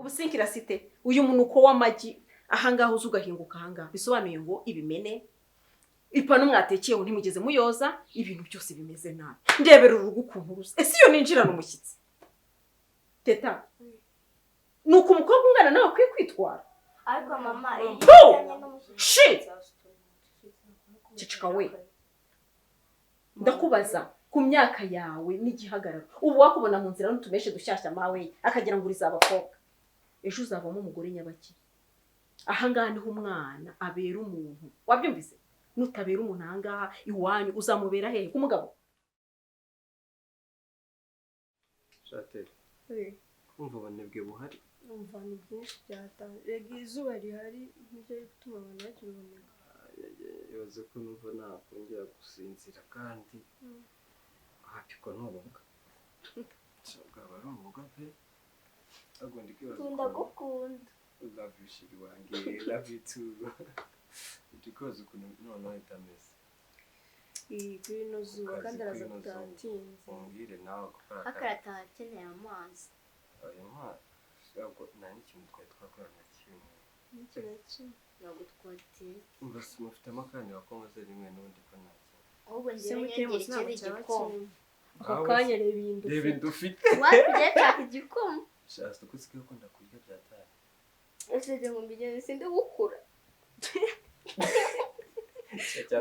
ubusinkirasite uyu munuko w'amagi ahangaho uza ugahinguka ahangaha bisobanuye ngo ibimene ipanu mwatekeyeho ntimugeze muyoza ibintu byose bimeze nabi ndebera urugo ukuntu rusa ese iyo ninjirana umushyitsi teta nuko umukobwa ungana nawe akwiye kwitwara ariko mama shit cicika we ndakubaza ku myaka yawe n'igihagararo ubu wakubona mu nzira n'utumeshe dushyashya mawe akagira ngo uriza abakobwa ejo uzavamo umugore nyabaki ahangaha niho umwana abera umuntu wabyumvise nutabera umuntu ahangaha iwanyu uzamubera hehe k'umugabo Shateri kumva abanebwe buhari umva ni byinshi byatanga rega izuba rihari nibyo bituma abantu bagira ubunebwe yavuze ko numva nakongera gusinzira kandi hapiko n'ubumuga bwaba ari ubumuga pe agomba kwibaza kunda gukunda love you shiri wanjye love you too because ukuntu noneho itameze kuri ino zuba kandi araza kutatinze umbwire nawe gukora akarata akeneye amazi ayo mazi nta n'ikintu twari twakora na kimwe ntabwo twateye mbese mufitemo akanya wakomaze rimwe n'ubundi ko nta kintu ahubwo njyewe nyegereye igikoma ako kanya reba indu ufite wapiye nshaka igikoma shasta ko usigaye ukunda kurya byataye ese ngo mbigeze sinde gukura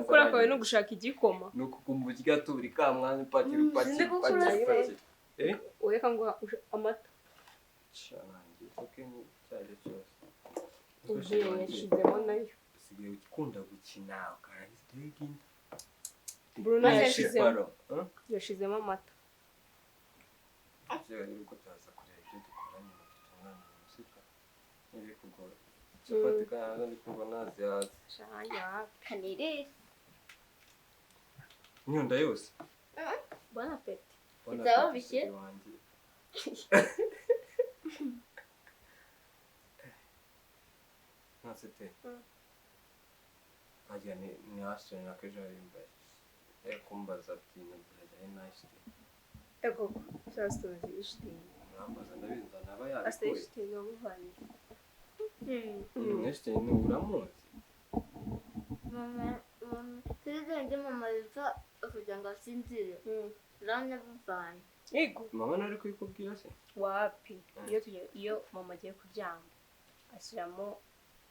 gukora kwawe no gushaka igikoma ni ukuguma urya turi ka mwanya upakira ureka ngo amata shanange oke cyari cyose ugiye yashizemo nayo usigaye ukunda gukina ukarangiza degin Bruno yashizemo amata rero uko tuza kureba ibyo dukoranye mu gitunganya umusika niri kugora chapati kana ndi kubona nazi shaya kanire nyunda yose bon appétit Ndaba bishye Nasete ajya ni Ashton nakeje imbaye kumbaza ati nabyaje nice ego cyasitoje ishti namaze ndabinza naba yari asishti no guhanye Neste ni uramuzi mama tuzende mama biva kugira ngo asinzire rana bivanye yego mama nari kwikubwira se wapi iyo mama agiye kuryama ashyiramo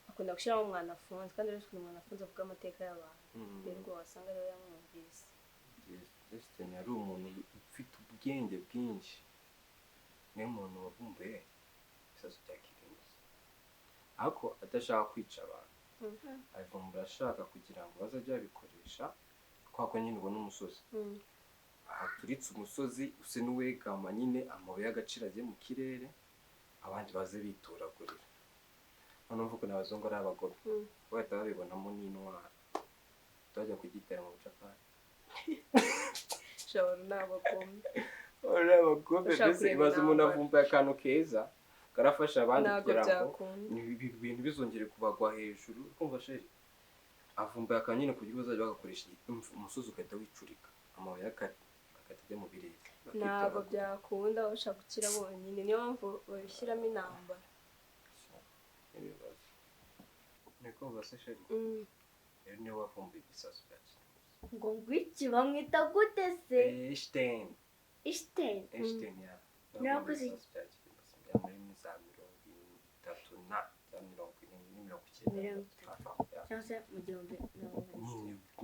akunda gushyiramo umwana afunze kandi rero umwana afunze avuga amateka y'abantu rero wasanga rero yamwumvise Neste ni ari umuntu ufite ubwenge bwinshi niyo muntu wavumbuye isaso cya kirimbuzi ako adashaka kwica abantu avumbura ashaka kugira ngo bazajya babikoresha kwako nyine ubona umusozi ahaturitse umusozi use n'uwegama nyine amabuye y'agaciro agiye mu kirere abandi baze bitoragurira hano mvuko n'abazungu ari abagome bahita babibonamo n'intwara tujya kugitera mu bucakara shawara n'abagome ora abagome mbese ibaze umuntu avumbuye akantu keza karafasha abandi kugira ngo ibintu bizongere kubagwa hejuru kumva sheri avumbuye akanyine kugira bazajya bagakoresha umusozi ugahita wicurika amabuye akatajya mu birere ntabwo byakunda ushaka gukira bonyine niyo mpamvu babishyiramo intambara ibibazo niko base sheri rero niyo wavumbuye igisasu cya kirimbuzi ngo ngwiki bamwita gute se Einstein ya Nakoze muri za 30 na za 40 cyangwa se mu gihumbi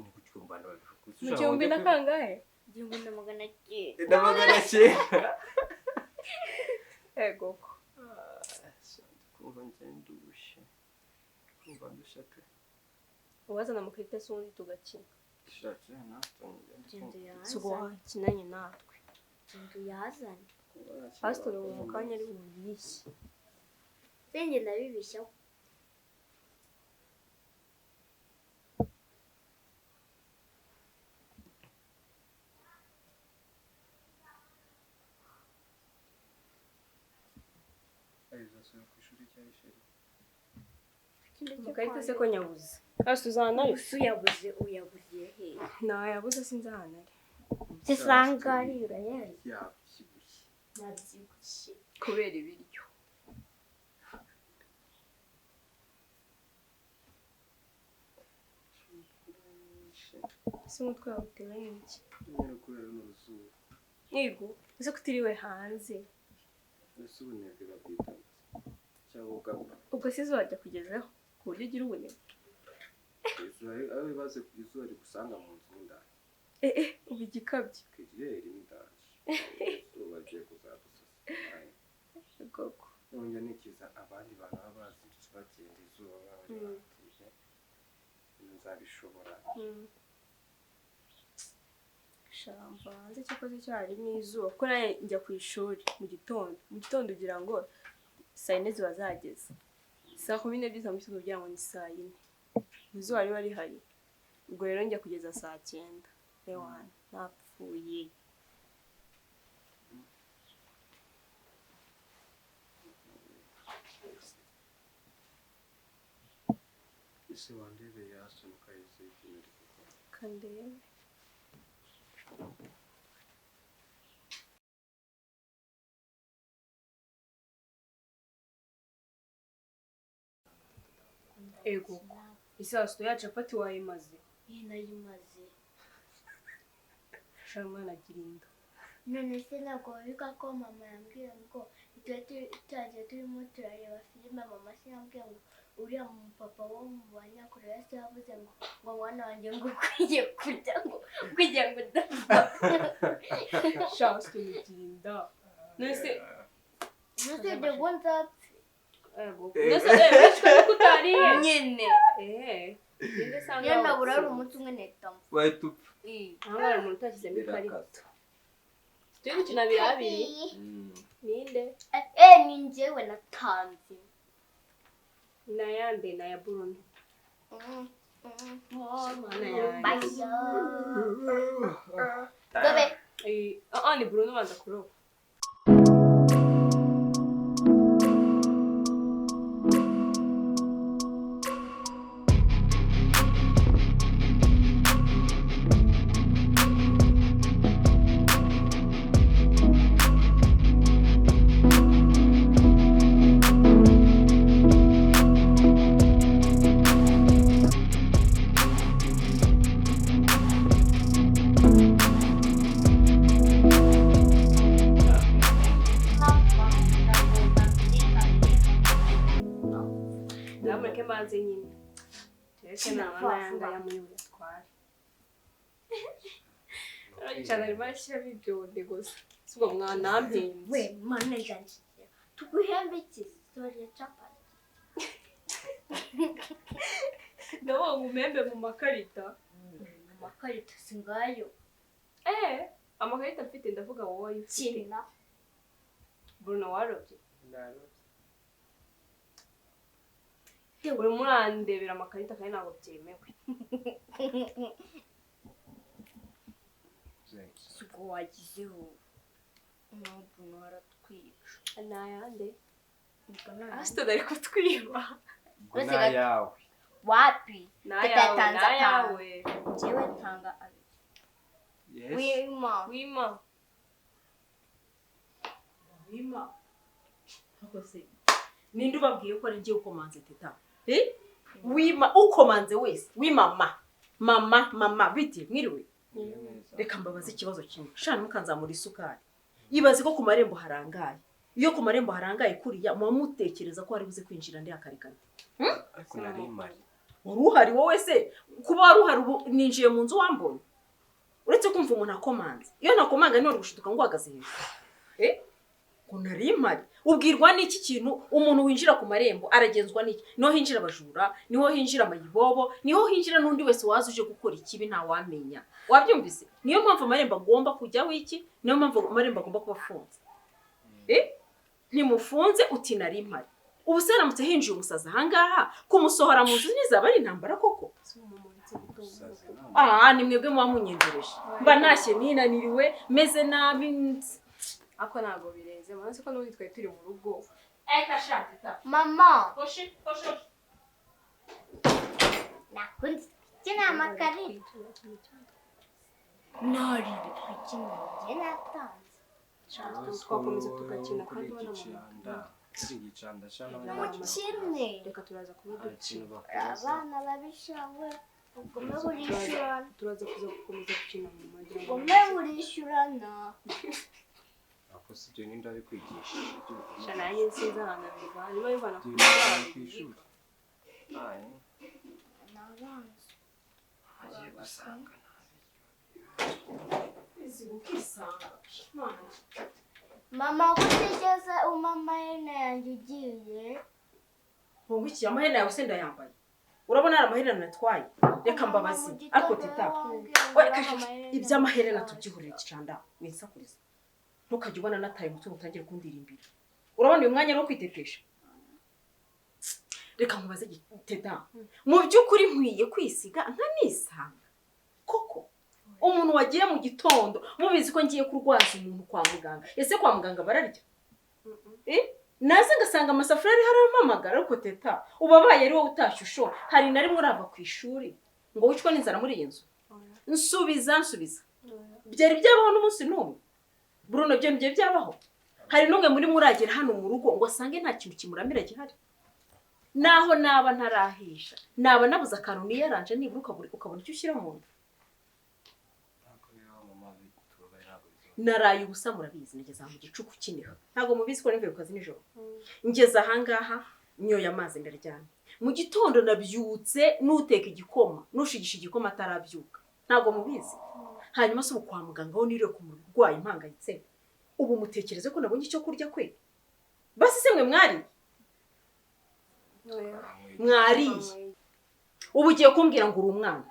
ni kucyumbana mu gihumbi na kangahe igihumbi na magana cyenda ego kumva ndushe kumva ndushe pe ubazana mu kwita sundi tugakina shaka sugo kinanye natwe indu yazanye pastor mu kanya ari bubishye senge ndabibishya mukarita se ko nyabuze hasi uzana ari uyabuze he nayabuze sinzana ari sisangari urayari yabyibushye nabyibushye kubera ibiryo ese umutwe wawe utewe n'iki nyine kubera n'uruzuba yego ese ko utiriwe hanze ese ubunebwe babwita cyangwa ugapfa ubwo se izuba rya kugezeho ku buryo ugira ubunebwe aho bibaze ku izuba rigusanga mu nzu n'indani ubu igikabye kigeri n'indaje izuba rigiye kuzadusasa koko nongera nikiza abandi bantu baba bazindutse bagenda izuba baba batije nzabishobora shamba hanze cyakoze cyari mu izuba kuko nawe njya ku ishuri mu gitondo ugira ngo saa yine ziba zageze saa 12 za mu gitondo ugira ngo ni saa yine izuba riba rihari ubwo rero njya kugeza saa 9 ewana napfuye ese wandebeye hasi ukahise ikintu gikora kandebe ego isaso ya capati wayimaze nayimaze shamana girinda none se ntabwo wibuka ko mama yambwiye ngo tujya turimo turareba filime mama se yambwiye ngo uriya mupapa wo mu banyakoreya se yavuze ngo mwana wanjye ngo ukwiye kurya ngo kugira ngo udapfa shaso girinda nese ntusibye ngo nzapfe nese wishwe kutariye nyine niyo nabura ari umunsi umwe netamu wahita upfa ahangaha umuntu utashyizemo ikarita turi gukina abiri ninde ni njyewe natanze nayande na ya Burundi Gabe ni Burundi ubanza kuroba namureke maze nyine tereke nabana yanga yamuyuye twari cyane arimo ashyiramo ibyonde gusa sibwo mwanampinze we mana yanjye tuguhembe iki story ya capati ndabona umembe mu makarita amakarita singayo amakarita mfite ndavuga wowe ayifite kina Bruno warobye narose uri murandebera amakarita kandi ntabwo byemewe ubwo wagizeho Bruno aratwica nayande asito dari kutwiba nayawe wapi nayawe njyewe ntanga abiri yes wima Hakose ninde ubabwiye ko ari giye ukomanze teta wima ukomanze wese mama biti mwiriwe reka mbabaze ikibazo kimwe shana mukanzamura isukari ibaze ko ku marembo harangaye iyo ku marembo harangaye kuriya mutekereza ko ari buze kwinjira ndi akarikana ariko nari mari uruhari wowe se kuba waruhari ninjiye mu nzu wambonye uretse kumva umuntu akomanze iyo nakomanga none gushutuka ngo uhagaze hejuru ngo nari mari ubwirwa n'iki kintu umuntu winjira ku marembo aragenzwa n'iki niho hinjira abajura niho hinjira amayibobo niho hinjira n'undi wese waza uje gukora ikibi nta wamenya wabyumvise niyo mpamvu amarembo agomba kujyaho iki niyo mpamvu amarembo agomba kuba afunze ntimufunze uti nari mari ubu se aramutse hinjiye umusazi ahangaha kumusohora mu nzu nizaba ari intambara koko ni mwebwe muba munyengereje mba ntashye ninaniriwe meze nabi ako ntabwo bireze mwanze ko n'ubundi twari turi mu rugo mama hoshi nakunze gukina amakarita nari gukina njye natanze twakomeza tugakina kandi ubona mukine reka turaza kubidukina abana babishawe Ubwo burishyurana. turaza kuza gukomeza gukina mu majyambere. Ubwo burishyurana. ako si ibyo ninda bikwigisha Shana nanjye nsinzi ahantu abivana niba bivana ku ku ishuri Nabanza. agiye gusanga izi ukisanga Mama kutigeze umama hene yanjye igiye. ngo iki amahera yawe se ndayambaye urabona ari amahera natwaye reka mbabazi ariko teta iby'amaherena tubyihurira ikicanda winsakuriza ntukajya ubona nataye umutungo utangire kundirimbira urabona uyu mwanya wo kwitetesha reka nkubaze teta mu by'ukuri nkwiye kwisiga nkanisanga koko umuntu wagiye mu gitondo mubizi ko ngiye kurwaza umuntu kwa muganga ese kwa muganga bararya naze ngasanga amasafuriya ari harampamagara ariko teta ubabaye ari wowe utashyusho hari na rimwe urava ku ishuri ngo wicwe n'inzara muri iyi nzu nsubiza byari byabaho n'umunsi n'umwe Bruno byo ngiye byabaho hari n'umwe muri muragera hano mu rugo ngo asange nta kintu kimuramira gihari naho naba ntarahisha naba nabuze akantu niyaranje nibura ukabona icyo ushyira mu nda naraye ubusa murabizi nigeze mu gicuku kiniha ntago mubizi ko nivuye ku kazi nijoro ngeze ahangaha nyoye amazi ndaryana mu gitondo nabyutse nuteka igikoma nushigisha igikoma atarabyuka ntago mubizi hanyuma se kwa muganga ho niriye ku murwayi impangayitse ubu mutekereze ko nabonye icyo kurya kwe basi se mwe mwariye ubu ugiye kumbwira ngo uri umwana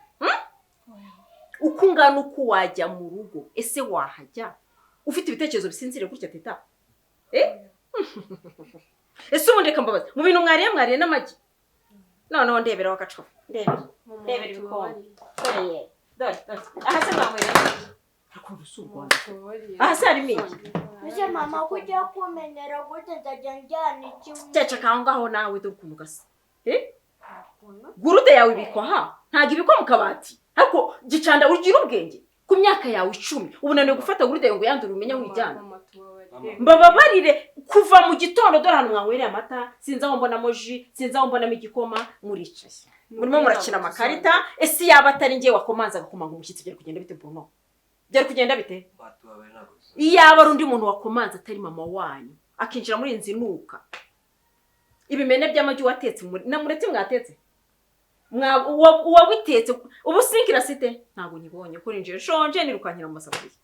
uko ungana uko wajya mu rugo ese wahajya ufite ibitekerezo bisinzire gutya teta ese ubundi reka mbabaza mu bintu mwariye n'amagi noneho ndebera wagacupa ndebera ibikombe dore aha se mwamwera akunda usurwanda aha se harimo iki Ese mama kujya kumenera gute nzajya njyana ikimu. ceceka aho ngaho nawe dore ukuntu gasa gurude yawe ibikwa aha ntabwo ibikwa mu kabati ariko gicanda ugira ubwenge ku myaka yawe 10 ubu naniwe gufata gurude ngo yandure umenya wijyana mbababarire kuva mu gitondo dore hano mwanywereye amata sinzi aho mbonamo ji sinzi aho mbonamo igikoma muricaye murimo murakina amakarita ese yaba atari ngiye wakomanza gakomanga umushyitsi byari kugenda bite Bruno byari kugenda bite iyaba ari undi muntu wakomanza atari mama wanyu akinjira muri inzi nuka ibimene by'amagi watetse namuretse mwatetse wabitetse ubu sinkira site ntabwo nyibonye kuri nje shonje nirukankira mu masafuriya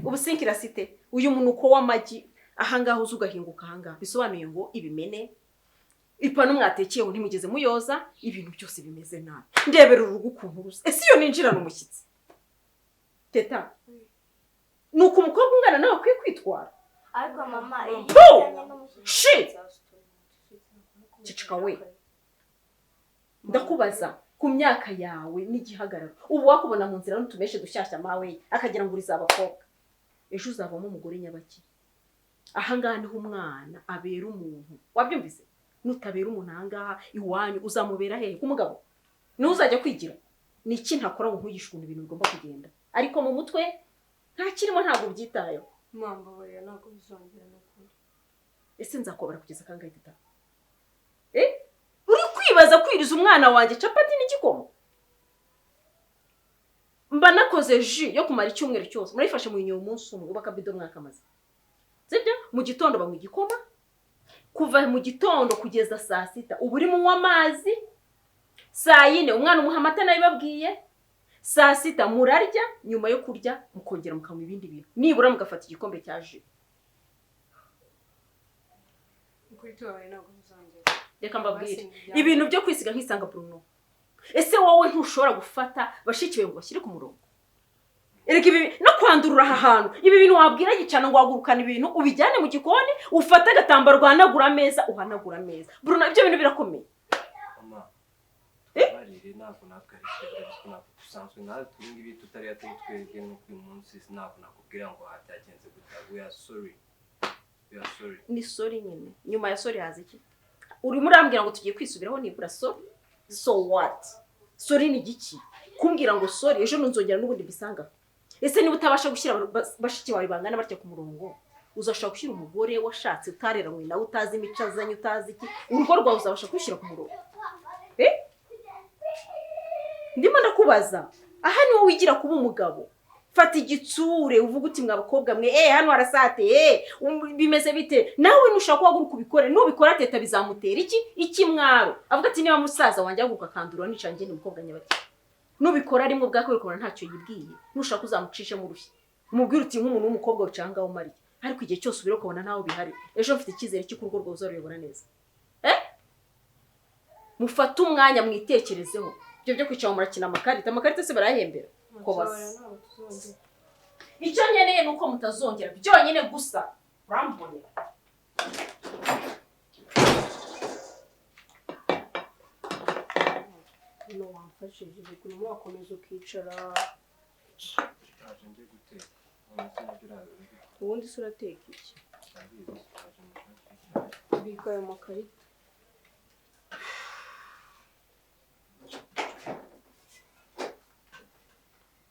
ubu sinkira site uyu muntu uko w'amagi ahangaho uzugahinguka ahangaha bisobanuye ngo ibimene ipanu mwatekeyeho ntimugeze muyoza ibintu byose bimeze nabi ndebera urugo ukuntu rusa ese iyo ninjirana umushyitsi teta nuko umukobwa ungana nawe akwiye kwitwara Ariko mama shi cicika we ndakubaza ku myaka yawe n'igihagararo ubu wakubona mu nzira n'utumeshe dushyashya mawe akagira ngo uriza abakobwa ejo uzavamo umugore nyabaki ahangaha niho umwana abera umuntu wabyumvise nutabera umuntu ahangaha iwanyu uzamubera hehe kumugabo n'uzajya kwigira ni iki ntakora ngo nkugishe ukuntu ibintu bigomba kugenda ariko mu mutwe nta kirimo ntabwo byitayeho mamba bariya ntabwo bizongera n'ukuri ese nzakobara kugeza kangahe teta uri kwibaza kwiriza umwana wanjye capati n'igikoma mba nakoze ji yo kumara icyumweru cyose murayifashe mu inyo umunsi umwe ubaka bido mwaka maze sibyo mu gitondo banywa igikoma kuva mu gitondo kugeza saa sita ubu uri munywa amazi saa yine umwana umuha amata nabibabwiye saa sita murarya nyuma yo kurya mukongera mukanywa ibindi bintu nibura mugafata igikombe cya ji ukuri tubabaye ntabwo bizongera reka mbabwire ibintu byo kwisiga nkisanga Bruno ese wowe ntushobora gufata bashikiwe ngo bashyire ku murongo erega ibi no kwandurura aha hantu ibi bintu wabwira gicana ngo wagurukana ibintu ubijyane mu gikoni ufate agatambaro rwanagura ameza uhanagura ameza Bruno ibyo bintu birakomeye mama barire ntabwo nakarikiye ntabwo dusanzwe nawe turinga ibi tutari atari twebwe no ku munsi ntabwo nakubwira ngo hatagenze gute we are sorry ni sorry nyine nyuma ya sorry haza iki urimo urambwira ngo tugiye kwisubiraho nibura so what sorry ni giki kumbwira ngo sorry ejo nunzongera n'ubundi bisanga ese niba utabasha gushyira bashiki bawe bangana batya ku murongo uzashaka gushyira umugore washatse utareranywe nawe utazi imicazanye utazi iki urugo rwawe uzabasha kwishyira ku murongo ndimo ndakubaza aha ni wowe wigira kuba umugabo fata igitsure uvuga uti mwa bakobwa mwe hano harasate bimeze bite nawe nushaka guhaguruka ubikore nubikora teta bizamutera iki mwaro avuga ati niba musaza wanjye ahaguruka akandura nicange ni umukobwa nyabaki nubikora arimo bwako bikora ntacyo yibwiye nushaka uzamucishe mu rushyi umubwira uti nk'umuntu w'umukobwa ucanga umariye ariko igihe cyose ubiro ukabona nawe bihari ejo mfite icyizere cy'uko urugo rwawe uzaruyobora neza mufate umwanya mwitekerezeho ibyo byo kwicara murakina amakarita se barahembera ko basa icyo nkeneye nuko mutazongera byonyine gusa urambonera no wamfashije kuko wakomeza ukicara aje ngiye guteka ubundi se urateka iki bika ayo makarita